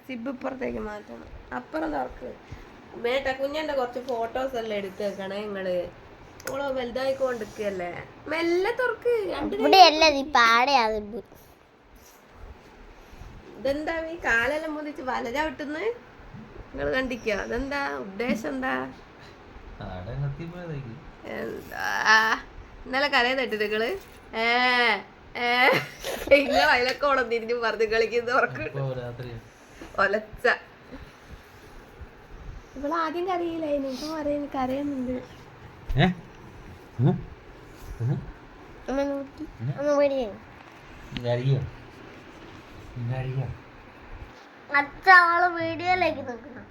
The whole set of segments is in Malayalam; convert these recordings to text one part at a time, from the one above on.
സിബ് ഇപ്പുറത്തേക്ക് മാറ്റണം. അപ്പുറം തുറക്ക് മേട്ട. കുഞ്ഞന്റെ കുറച്ച് ഫോട്ടോസ് എല്ലാം എടുത്ത് വെക്കണേ നിങ്ങള്. ഓളോ വലുതായിക്കൊണ്ടിരിക്കല്ലേ. മെല്ലെ തുറക്ക്. ഇതെന്താ ഈ കാലെല്ലാം മുതിച്ച് വലജ വിട്ടുന്ന് നിങ്ങള് കണ്ടിക്കോ? അതെന്താ ഉദ്ദേശം? എന്താ ഇന്നലെ കരയെ തട്ടിട്ട് നിങ്ങള് നിങ്ങൾ അതിലൊക്കെ ഓണം തിരിഞ്ഞു പറഞ്ഞു കളിക്കുന്ന ഉറക്ക ഒലച്ച. ഇവളാദ്യം കരയില്ലായിരുന്നു. ഇപ്പൊ പറയുന്നു കരയുന്നുണ്ട്. വീഡിയോയിലേക്ക് നോക്കണം.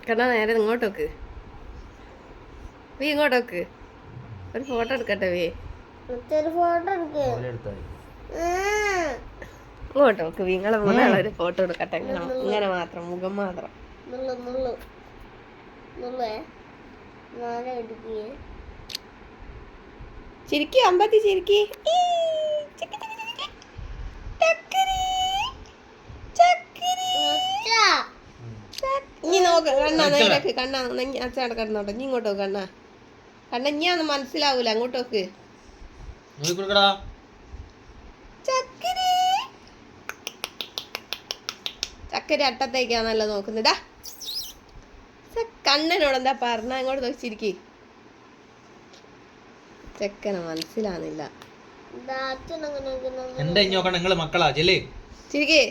കണ്ണാ നേരെ ഇങ്ങോട്ടോക്ക്. ഇങ്ങോട്ടോക്ക് ഒരു ഫോട്ടോ എടുക്കട്ടെ. ഇങ്ങോട്ടോക്ക് നിങ്ങളെ മൂന്നാളെ ഒരു ഫോട്ടോ എടുക്കട്ടെ. ഇങ്ങനെ മാത്രം, മുഖം മാത്രം. ചിരിക്കി അമ്പത്തി ചിരിക്കി. ഇനി നോക്ക് കണ്ണാ നേരക്ക്. കണ്ണാ അച്ഛാടെ കിടന്നോട്ടെ. ഇനി ഇങ്ങോട്ടോ കണ്ണാ. കണ്ണ ഇനിയൊന്നും മനസ്സിലാവൂല. അങ്ങോട്ടോക്ക്. ചക്കരി അട്ടത്തേക്കാന്നല്ല നോക്കുന്നുടാ. കണ്ണനോട് എന്താ പറഞ്ഞ? ഇങ്ങോട്ട് നോക്കിച്ചിരിക്കി. ചെക്കനെ മനസ്സിലാവുന്നില്ല. മക്കളാ ചിരിക്കേ.